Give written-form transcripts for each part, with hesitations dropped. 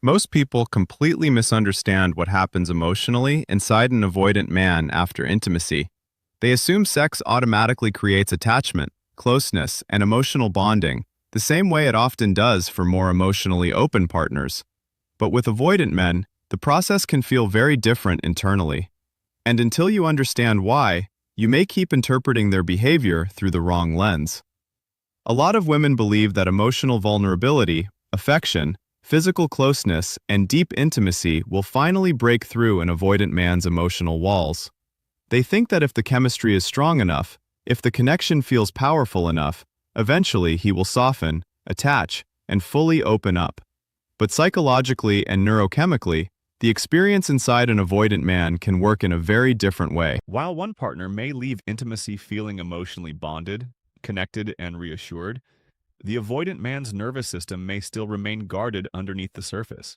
Most people completely misunderstand what happens emotionally inside an avoidant man after intimacy. They assume sex automatically creates attachment, closeness, and emotional bonding, the same way it often does for more emotionally open partners. But with avoidant men, the process can feel very different internally. And until you understand why, you may keep interpreting their behavior through the wrong lens. A lot of women believe that emotional vulnerability, affection, physical closeness, and deep intimacy will finally break through an avoidant man's emotional walls. They think that if the chemistry is strong enough, if the connection feels powerful enough, eventually he will soften, attach, and fully open up. But psychologically and neurochemically, the experience inside an avoidant man can work in a very different way. While one partner may leave intimacy feeling emotionally bonded, connected, and reassured, the avoidant man's nervous system may still remain guarded underneath the surface.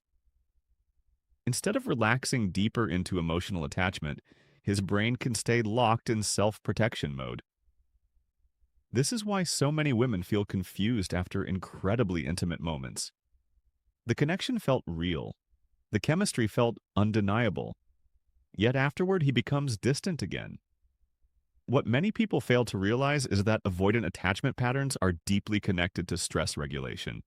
Instead of relaxing deeper into emotional attachment, his brain can stay locked in self-protection mode. This is why so many women feel confused after incredibly intimate moments. The connection felt real. The chemistry felt undeniable. Yet afterward, he becomes distant again. What many people fail to realize is that avoidant attachment patterns are deeply connected to stress regulation.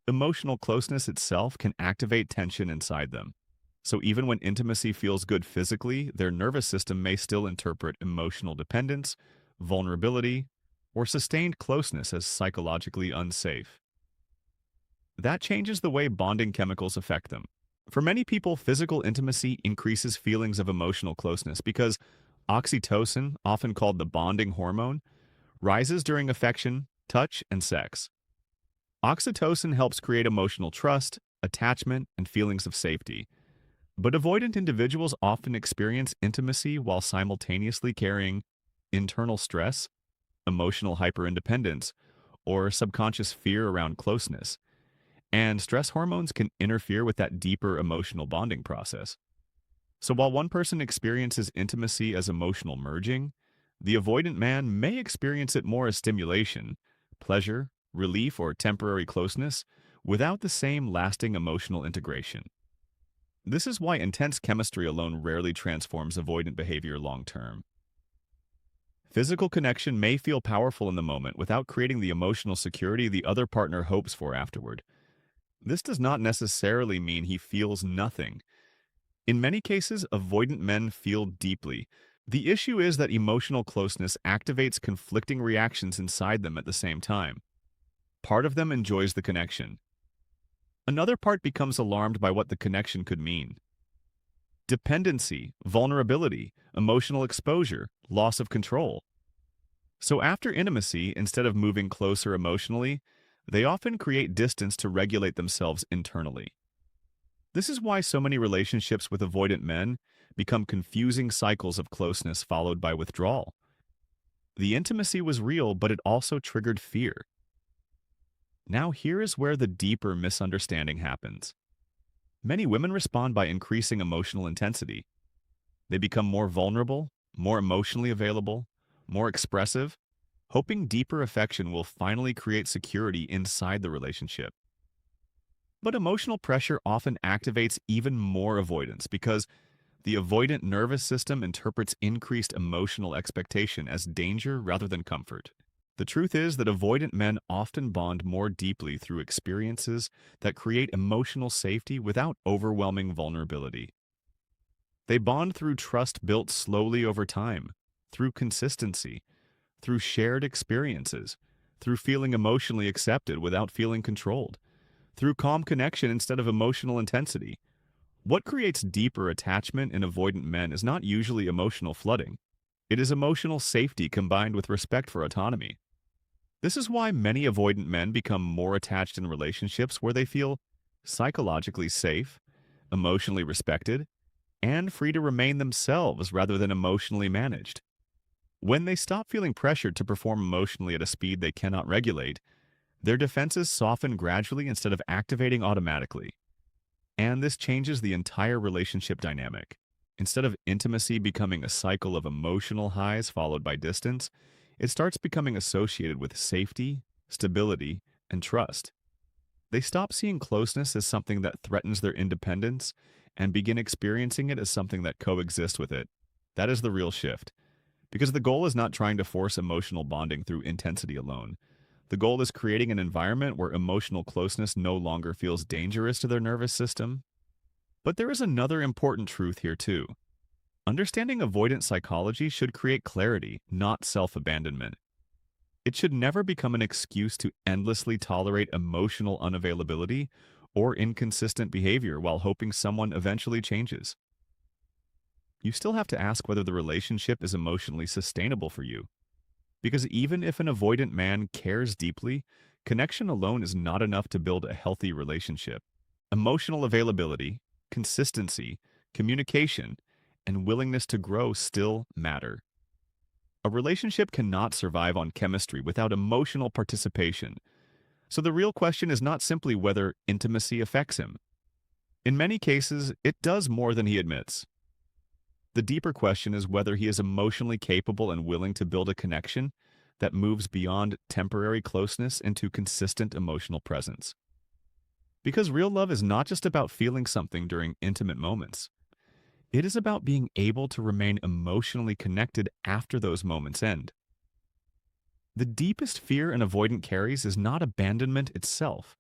Emotional closeness itself can activate tension inside them. So even when intimacy feels good physically, their nervous system may still interpret emotional dependence, vulnerability, or sustained closeness as psychologically unsafe. That changes the way bonding chemicals affect them. For many people, physical intimacy increases feelings of emotional closeness because oxytocin, often called the bonding hormone, rises during affection, touch, and sex. Oxytocin helps create emotional trust, attachment, and feelings of safety. But avoidant individuals often experience intimacy while simultaneously carrying internal stress, emotional hyperindependence, or subconscious fear around closeness. And stress hormones can interfere with that deeper emotional bonding process. So while one person experiences intimacy as emotional merging, the avoidant man may experience it more as stimulation, pleasure, relief, or temporary closeness without the same lasting emotional integration. This is why intense chemistry alone rarely transforms avoidant behavior long term. Physical connection may feel powerful in the moment without creating the emotional security the other partner hopes for afterward. This does not necessarily mean he feels nothing. In many cases, avoidant men feel deeply. The issue is that emotional closeness activates conflicting reactions inside them at the same time. Part of them enjoys the connection. Another part becomes alarmed by what the connection could mean. Dependency, vulnerability, emotional exposure, loss of control. So after intimacy, instead of moving closer emotionally, they often create distance to regulate themselves internally. This is why so many relationships with avoidant men become confusing cycles of closeness followed by withdrawal. The intimacy was real, but it also triggered fear. Now here is where the deeper misunderstanding happens. Many women respond by increasing emotional intensity. They become more vulnerable, more emotionally available, more expressive, hoping deeper affection will finally create security inside the relationship. But emotional pressure often activates even more avoidance because the avoidant nervous system interprets increased emotional expectation as danger rather than comfort. The truth is that avoidant men often bond more deeply through experiences that create emotional safety without overwhelming vulnerability. They bond through trust built slowly over time, through consistency, through shared experiences, through feeling emotionally accepted without feeling controlled, through calm connection instead of emotional intensity. What creates deeper attachment in avoidant men is not usually emotional flooding. It is emotional safety combined with respect for autonomy. This is why many avoidant men become more attached in relationships where they feel psychologically safe, emotionally respected, and free to remain themselves rather than emotionally managed. When they stop feeling pressured to perform emotionally at a speed they cannot regulate, their defenses soften gradually instead of activating automatically. And this changes the entire relationship dynamic. Instead of intimacy becoming a cycle of emotional highs followed by distance, it starts becoming associated with safety, stability, and trust. They stop seeing closeness as something that threatens their independence and begin experiencing it as something that coexists with it. That is the real shift. Because the goal is not trying to force emotional bonding through intensity alone. The goal is creating an environment where emotional closeness no longer feels dangerous to their nervous system. But there is another important truth here too. Understanding avoidant psychology should create clarity, not self-abandonment. It should never become an excuse to endlessly tolerate emotional unavailability or inconsistent behavior while hoping someone eventually changes. You still have to ask whether the relationship is emotionally sustainable for you. Because even if an avoidant man cares deeply, connection alone is not enough to build a healthy relationship. Emotional availability, consistency, communication, and willingness to grow still matter. A relationship cannot survive on chemistry without emotional participation. So the real question is not simply whether intimacy affects him. In many cases, it does more than he admits. The deeper question is whether he is emotionally capable and willing to build a connection that moves beyond temporary closeness into consistent emotional presence. Because real love is not just about feeling something during intimate moments. It is about being able to remain emotionally connected after those moments end. The deepest fear an avoidant carries is not abandonment itself.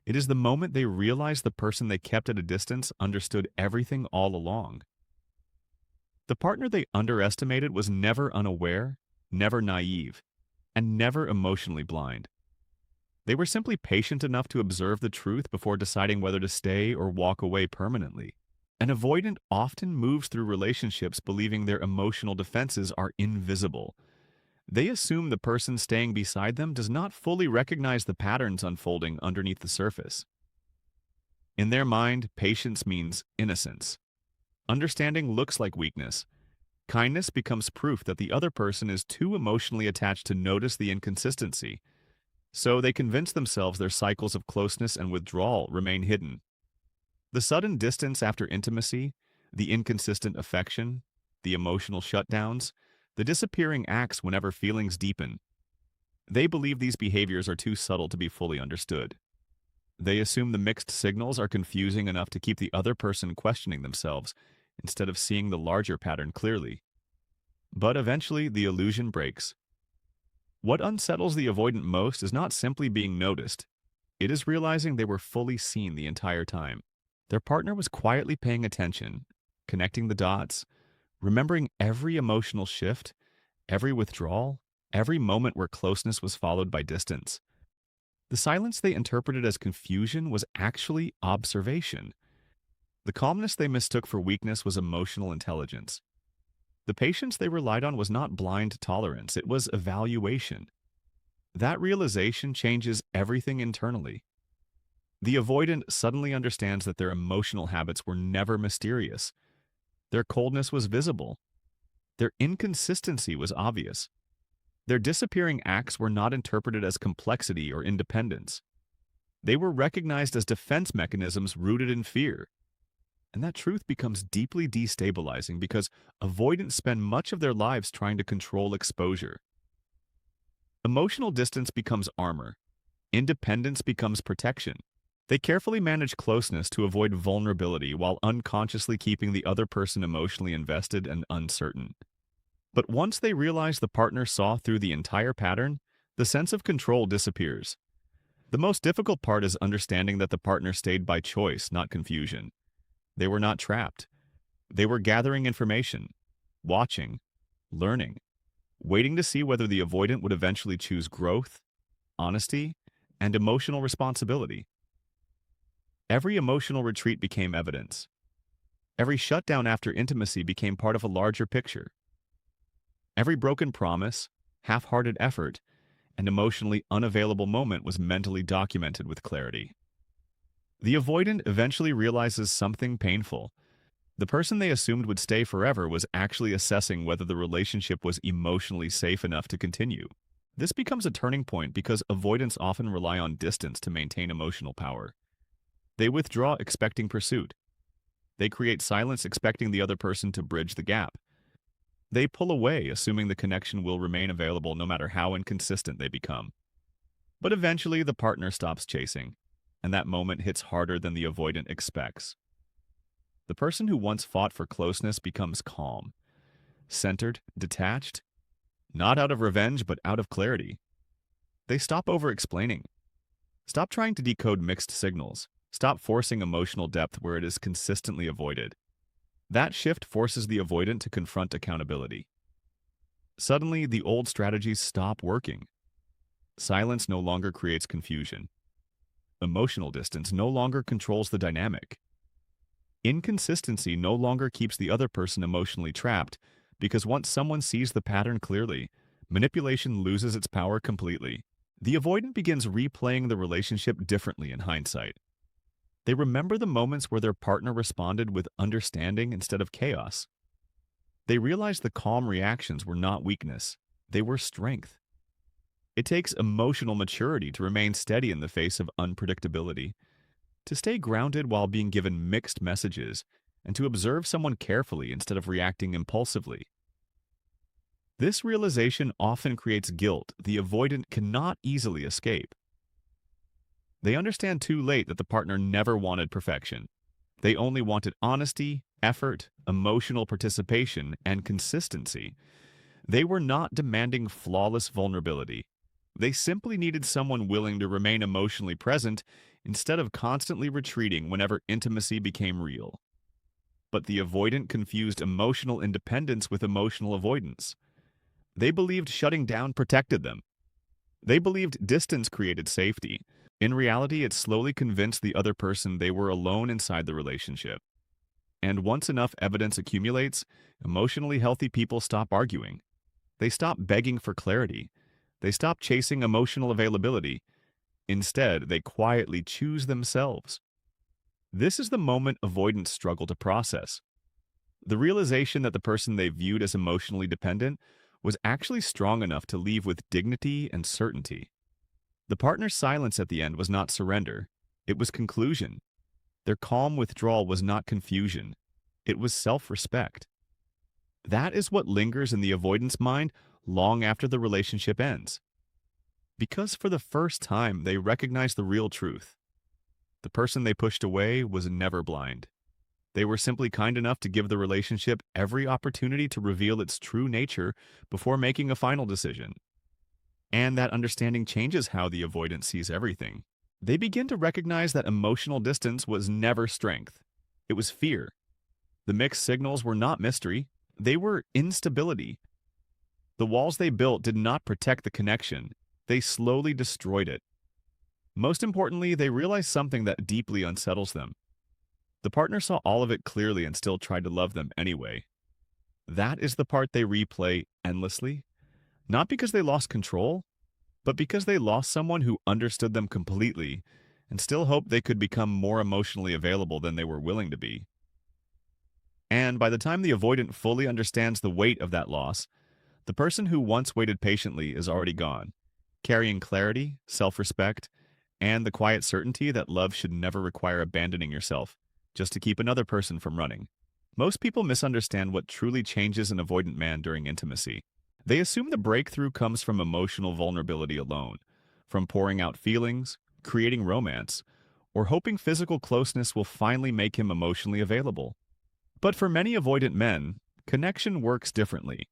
It is the moment they realize the person they kept at a distance understood everything all along. The partner they underestimated was never unaware, never naive, and never emotionally blind. They were simply patient enough to observe the truth before deciding whether to stay or walk away permanently. An avoidant often moves through relationships believing their emotional defenses are invisible. They assume the person staying beside them does not fully recognize the patterns unfolding underneath the surface. In their mind, patience means innocence. Understanding looks like weakness. Kindness becomes proof that the other person is too emotionally attached to notice the inconsistency. So they convince themselves their cycles of closeness and withdrawal remain hidden. The sudden distance after intimacy, the inconsistent affection, the emotional shutdowns, the disappearing acts whenever feelings deepen. They believe these behaviors are too subtle to be fully understood. They assume the mixed signals are confusing enough to keep the other person questioning themselves instead of seeing the larger pattern clearly. But eventually, the illusion breaks. What unsettles the avoidant most is not simply being noticed. It is realizing they were fully seen the entire time. Their partner was quietly paying attention, connecting the dots, remembering every emotional shift, every withdrawal, every moment where closeness was followed by distance. The silence they interpreted as confusion was actually observation. The calmness they mistook for weakness was emotional intelligence. The patience they relied on was not blind tolerance, it was evaluation. That realization changes everything internally. The avoidant suddenly understands that their emotional habits were never mysterious. Their coldness was visible. Their inconsistency was obvious. Their disappearing acts were not interpreted as complexity or independence. They were recognized as defense mechanisms rooted in fear. And that truth becomes deeply destabilizing because avoidants spend much of their lives trying to control exposure. Emotional distance becomes armor. Independence becomes protection. They carefully manage closeness to avoid vulnerability while unconsciously keeping the other person emotionally invested and uncertain. But once they realize the partner saw through the entire pattern, the sense of control disappears. The most difficult part is understanding that the partner stayed by choice, not confusion. They were not trapped. They were gathering information, watching, learning, waiting to see whether the avoidant would eventually choose growth, honesty, and emotional responsibility. Every emotional retreat became evidence. Every shutdown after intimacy became part of a larger picture. Every broken promise, half-hearted effort, and emotionally unavailable moment was mentally documented with clarity. The avoidant eventually realizes something painful. The person they assumed would stay forever was actually assessing whether the relationship was emotionally safe enough to continue. This becomes a turning point because avoidants often rely on distance to maintain emotional power. They withdraw expecting pursuit. They create silence expecting the other person to bridge the gap. They pull away assuming the connection will remain available no matter how inconsistent they become. But eventually the partner stops chasing. and that moment hits harder than the avoidant expects. The person who once fought for closeness becomes calm, centered, detached, not out of revenge, but out of clarity. They stop over-explaining. Stop trying to decode mixed signals. Stop forcing emotional depth where it is consistently avoided. That shift forces the avoidant to confront accountability. Suddenly, the old strategies stop working. Silence no longer creates confusion. Emotional distance no longer controls the dynamic. Inconsistency no longer keeps the other person emotionally trapped, because once someone sees the pattern clearly, manipulation loses its power completely. The avoidant begins replaying the relationship differently in hindsight. They remember the moments where their partner responded with understanding instead of chaos. They realize the calm reactions were not weakness, they were strength. It takes emotional maturity to remain steady in the face of unpredictability, to stay grounded while being given mixed messages, and to observe someone carefully instead of reacting impulsively. This realization often creates guilt the avoidant cannot easily escape. They understand too late that the partner never wanted perfection. They only wanted honesty, effort, emotional participation, and consistency. They were not demanding flawless vulnerability. They simply needed someone willing to remain emotionally present instead of constantly retreating whenever intimacy became real. But the avoidant confused emotional independence with emotional avoidance. They believed shutting down protected them. They believed distance created safety. In reality, it slowly convinced the other person they were alone inside the relationship. And once enough evidence accumulates, emotionally healthy people stop arguing. They stop begging for clarity. They stop chasing emotional availability. Instead, they quietly choose themselves. This is the moment avoidants struggle to process. The realization that the person they viewed as emotionally dependent was actually strong enough to leave with dignity and certainty. The partner's silence at the end was not surrender, it was conclusion. Their calm withdrawal was not confusion, it was self-respect. That is what lingers in the avoidance mind long after the relationship ends. Because for the first time, they recognize the real truth. The person they pushed away was never blind. They were simply kind enough to give the relationship every opportunity to reveal its true nature before making a final decision. And that understanding changes how the avoidant sees everything. They begin to recognize that emotional distance was never strength. It was fear. The mixed signals were not mystery. They were instability. The walls they built did not protect the connection. They slowly destroyed it. Most importantly, they realized something that deeply unsettles them. The partner saw all of it clearly and still tried to love them anyway. That is the part they replay endlessly, not because they lost control, but because they lost someone who understood them completely and still hoped they could become more emotionally available than they were willing to be. And by the time the avoidant fully understands the weight of that loss, the person who once waited patiently is already gone, carrying clarity, self-respect, and the quiet certainty that love should never require abandoning yourself just to keep another person from running. Most people misunderstand what truly changes an avoidant man during intimacy. They assume the breakthrough comes from emotional vulnerability alone, from pouring out feelings, creating romance, or hoping physical closeness will finally make him emotionally available. But for many avoidant men, connection works differently.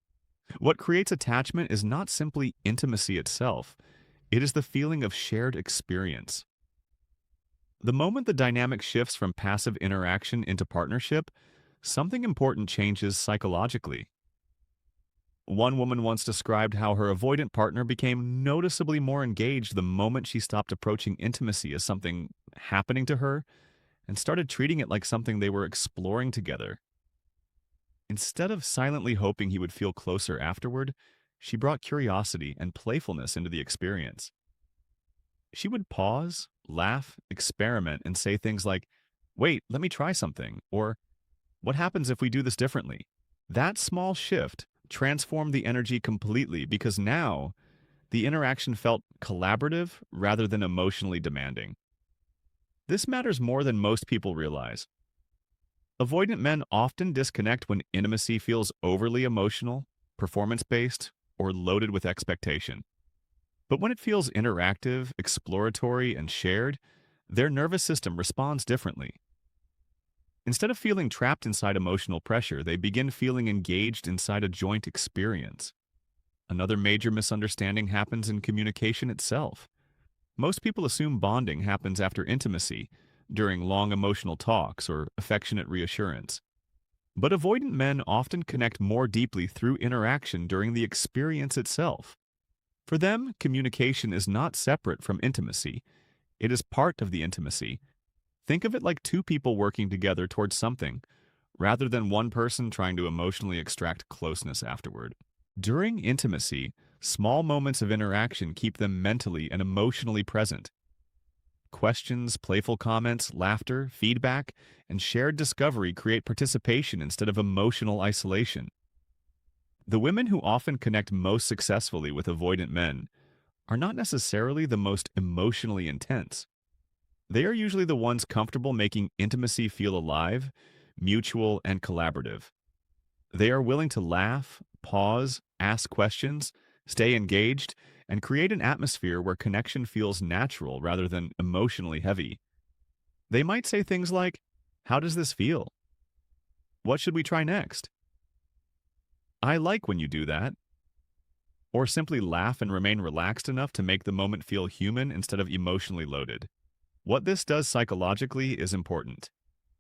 What creates attachment is not simply intimacy itself, it is the feeling of shared experience. The moment the dynamic shifts from passive interaction into partnership, something important changes psychologically. One woman once described how her avoidant partner became noticeably more engaged the moment she stopped approaching intimacy as something happening to her and started treating it like something they were exploring together. Instead of silently hoping he would feel closer afterward, she brought curiosity and playfulness into the experience. She would pause, laugh, experiment, and say things like, "Wait, let me try something," or "What happens if we do this differently?" That small shift transformed the energy completely because now the interaction felt collaborative rather than emotionally demanding. This matters more than most people realize. Avoidant men often disconnect when intimacy feels overly emotional, performance-based, or loaded with expectation. But when it feels interactive, exploratory, and shared, their nervous system responds differently. Instead of feeling trapped inside emotional pressure, they begin feeling engaged inside a joint experience. Another major misunderstanding happens in communication itself. Most people assume bonding happens after intimacy, during long emotional talks or affectionate reassurance. But avoidant men often connect more deeply through interaction during the experience itself. For them, communication is not separate from intimacy. It is part of the intimacy. Think of it like two people working together towards something, rather than one person trying to emotionally extract closeness afterward. During intimacy, small moments of interaction keep them mentally and emotionally present. Questions, playful comments, laughter, feedback, and shared discovery create participation instead of emotional isolation. The women who often connect most successfully with avoidant men are not necessarily the most emotionally intense. They are usually the ones comfortable making intimacy feel alive, mutual, and collaborative. They are willing to laugh, pause, ask questions, stay engaged, and create an atmosphere where connection feels natural rather than emotionally heavy. They might say things like, "How does this feel? What should we try next? I like when you do that." Or simply laugh and remain relaxed enough to make the moment feel human instead of emotionally loaded. What this does psychologically is important.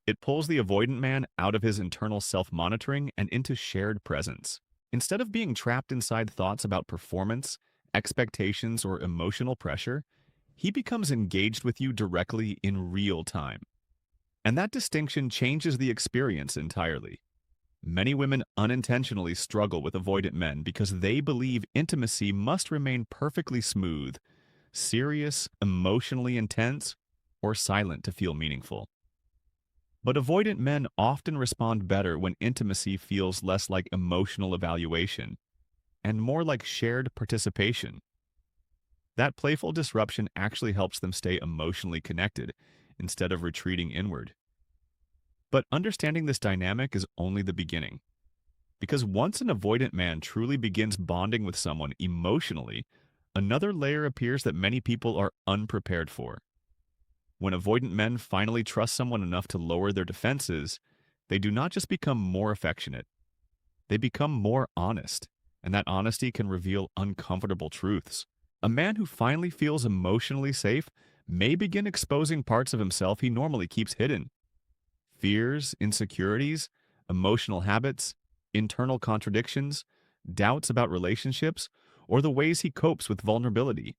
It pulls the avoidant man out of his internal self-monitoring and into shared presence. Instead of being trapped inside thoughts about performance, expectations, or emotional pressure, he becomes engaged with you directly in real time. And that distinction changes the experience entirely. Many women unintentionally struggle with avoidant men because they believe intimacy must remain perfectly smooth, serious, emotionally intense, or silent to feel meaningful. But avoidant men often respond better when intimacy feels less like emotional evaluation and more like shared participation. That playful disruption actually helps them stay emotionally connected instead of retreating inward. But understanding this dynamic is only the beginning. Because once an avoidant man truly begins bonding with someone emotionally, another layer appears that many people are unprepared for. When avoidant men finally trust someone enough to lower their defenses, they do not just become more affectionate, they become more honest, and that honesty can reveal uncomfortable truths. A man who finally feels emotionally safe may begin exposing parts of himself he normally keeps hidden. Fears, insecurities, emotional habits, internal contradictions, doubts about relationships, or the ways he copes with vulnerability.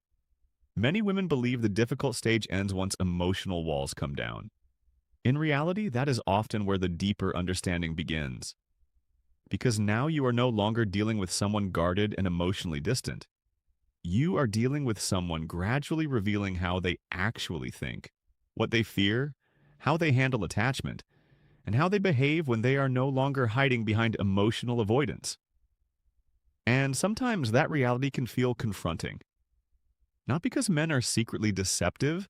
Many women believe the difficult stage ends once emotional walls come down. In reality, that is often where the deeper understanding begins. Because now you are no longer dealing with someone guarded and emotionally distant. You are dealing with someone gradually revealing how they actually think, what they fear, how they handle attachment, and how they behave when they are no longer hiding behind emotional avoidance. And sometimes that reality can feel confronting. Not because men are secretly deceptive,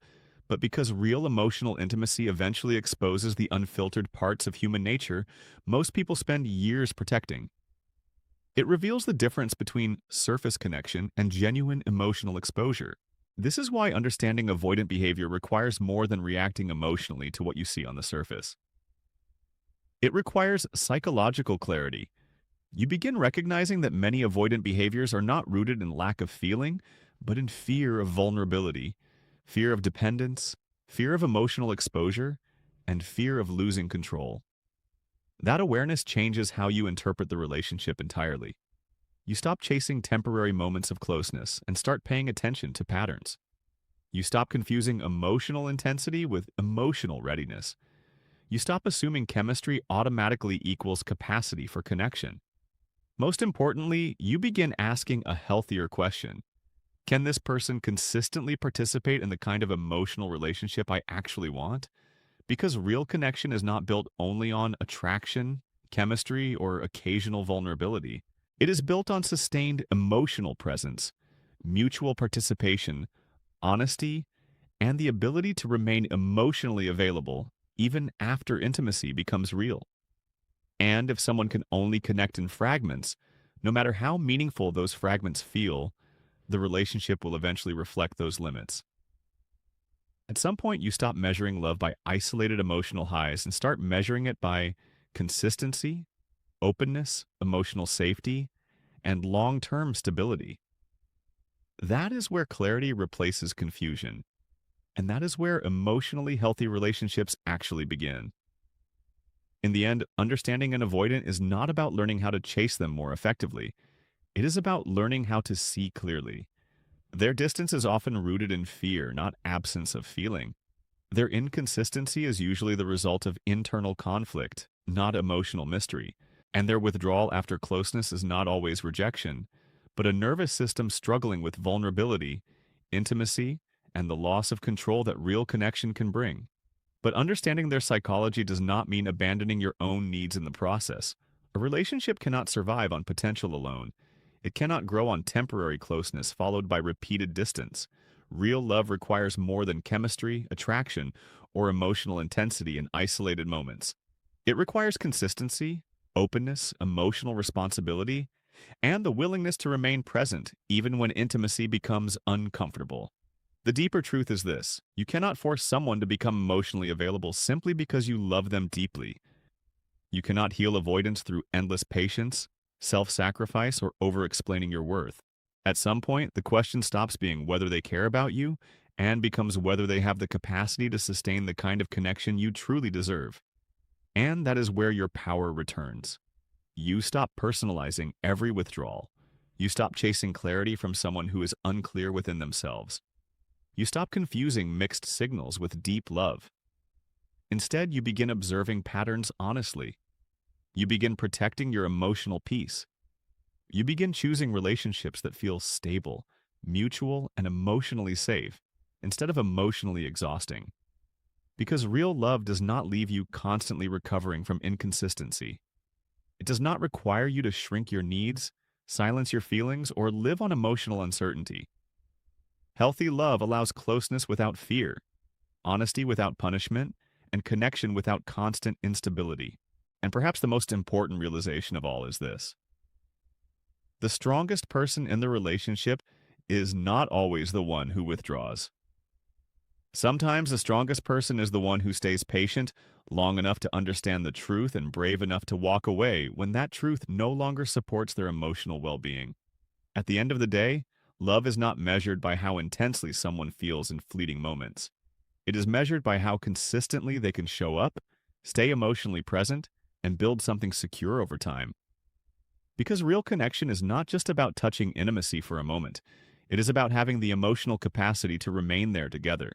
but because real emotional intimacy eventually exposes the unfiltered parts of human nature most people spend years protecting. It reveals the difference between surface connection and genuine emotional exposure. This is why understanding avoidant behavior requires more than reacting emotionally to what you see on the surface. It requires psychological clarity. You begin recognizing that many avoidant behaviors are not rooted in lack of feeling, but in fear of vulnerability, fear of dependence, fear of emotional exposure, and fear of losing control. That awareness changes how you interpret the relationship entirely. You stop chasing temporary moments of closeness and start paying attention to patterns. You stop confusing emotional intensity with emotional readiness. You stop assuming chemistry automatically equals capacity for connection. Most importantly, you begin asking a healthier question. Can this person consistently participate in the kind of emotional relationship I actually want? Because real connection is not built only on attraction, chemistry, or occasional vulnerability. It is built on sustained emotional presence, mutual participation, honesty, and the ability to remain emotionally available even after intimacy becomes real. And if someone can only connect in fragments, no matter how meaningful those fragments feel, the relationship will eventually reflect those limits. At some point, you stop measuring love by isolated emotional highs and start measuring it by consistency, openness, emotional safety, and long-term stability. That is where clarity replaces confusion, and that is where emotionally healthy relationships actually begin. In the end, understanding an avoidant is not about learning how to chase them more effectively. It is about learning how to see clearly. Their distance is often rooted in fear, not absence of feeling. Their inconsistency is usually the result of internal conflict, not emotional mystery. And their withdrawal after closeness is not always rejection, but a nervous system struggling with vulnerability, intimacy, and the loss of control that real connection can bring. But understanding their psychology does not mean abandoning your own needs in the process. A relationship cannot survive on potential alone. It cannot grow on temporary closeness followed by repeated distance. Real love requires more than chemistry, attraction, or emotional intensity in isolated moments. It requires consistency, openness, emotional responsibility, and the willingness to remain present even when intimacy becomes uncomfortable. The deeper truth is this: you cannot force someone to become emotionally available simply because you love them deeply. You cannot heal avoidance through endless patience, self-sacrifice, or over-explaining your worth. At some point, the question stops being whether they care about you and becomes whether they have the capacity to sustain the kind of connection you truly deserve. And that is where your power returns. You stop personalizing every withdrawal. You stop chasing clarity from someone who is unclear within themselves. You stop confusing mixed signals with deep love. Instead, you begin observing patterns honestly. You begin protecting your emotional peace. You begin choosing relationships that feel stable, mutual, and emotionally safe, instead of emotionally exhausting. Because real love does not leave you constantly recovering from inconsistency. It does not require you to shrink your needs, silence your feelings, or live on emotional uncertainty. Healthy love allows closeness without fear, honesty without punishment, and connection without constant instability. And perhaps the most important realization of all is this: the strongest person in the relationship is not always the one who withdraws. Sometimes the strongest person is the one who stays patient long enough to understand the truth and brave enough to walk away when that truth no longer supports their emotional well-being. At the end of the day, love is not measured by how intensely someone feels in fleeting moments. It is measured by how consistently they can show up, stay emotionally present, and build something secure over time. Because real connection is not just about touching intimacy for a moment. It is about having the emotional capacity to remain there together.